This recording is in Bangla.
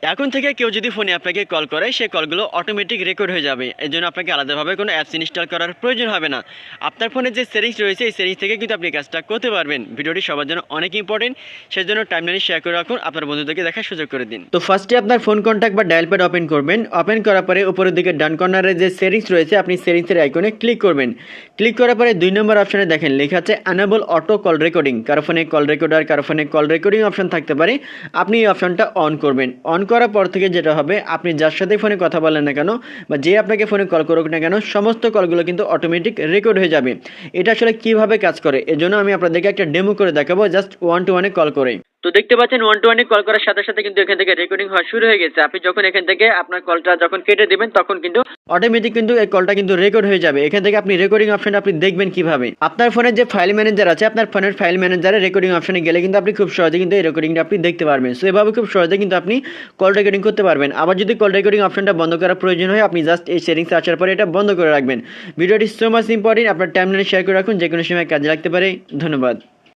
এখন থেকে কেউ যদি ফোনে আপনাকে কল করে সেই কলগুলো অটোমেটিক রেকর্ড হয়ে যাবে। এর জন্য আপনাকে আলাদাভাবে কোনো অ্যাপস ইনস্টল করার প্রয়োজন হবে না। আপনার ফোনে যে সেটিংস রয়েছে এই সেটিংস থেকে কিন্তু আপনি কাজটা করতে পারবেন। ভিডিওটি সবার জন্য অনেক ইম্পর্টেন্ট, সেজন্য টাইমলাইনে শেয়ার করে রাখুন, আপনার বন্ধুদেরকে দেখার সুযোগ করে দিন। তো ফার্স্টে আপনার ফোন কন্ট্যাক্ট বা ডায়াল প্যাড ওপেন করবেন। ওপেন করার পরে উপরের দিকে ডান কর্নারে যে সেটিংস রয়েছে আপনি সেটিংসের আইকনে ক্লিক করবেন। ক্লিক করার পরে 2 নম্বর অপশনে দেখেন লেখা আছে অ্যানেবল অটো কল রেকর্ডিং। কারো ফোনে কল রেকর্ডার, কারো ফোনে কল রেকর্ডিং অপশন থাকতে পারে, আপনি এই অপশনটা অন করবেন। অন করার পর থেকে যেটা হবে, আপনি যার সাথে ফোনে কথা বলেন না কেন বা যে আপনাকে ফোনে কল করুক না কেন, সমস্ত কলগুলো কিন্তু অটোমেটিক রেকর্ড হয়ে যাবে। এটা আসলে কিভাবে কাজ করে এজন্য আমি আপনাদেরকে একটা ডেমো করে দেখাবো, জাস্ট 1 to 1 কল করে। তো দেখতে পাচ্ছেন 1 to 1 কল করার সাথে সাথে কিন্তু এখান থেকে রেকর্ডিং হওয়া শুরু হয়ে গেছে। আপনি যখন এখান থেকে আপনার কলটা যখন কেটে দিবেন তখন কিন্তু অটোমেটিক কিন্তু এই কলটা কিন্তু রেকর্ড হয়ে যাবে। এখান থেকে আপনি রেকর্ডিং অপশনটা আপনি দেখবেন কিভাবে। আপনার ফোনের যে ফাইল ম্যানেজার আছে, আপনার ফোনের ফাইল ম্যানেজারে রেকর্ডিং অপশনে গেলে কিন্তু আপনি খুব সহজে কিন্তু এই রেকর্ডিংটা আপনি দেখতে পারবেন। সো এভাবে খুব সহজে কিন্তু আপনি কল রেকর্ডিং করতে পারবেন। আবার যদি কল রেকর্ডিং অপশনটা বন্ধ করার প্রয়োজন হয়, আপনি জাস্ট এই সেটিংসে আসার পরে এটা বন্ধ করে রাখবেন। ভিডিওটি সো মাচ ইম্পর্টেন্ট, আপনার টাইমলাইনে শেয়ার করে রাখুন, যে কোনো সময় কাজে লাগতে পারে। ধন্যবাদ।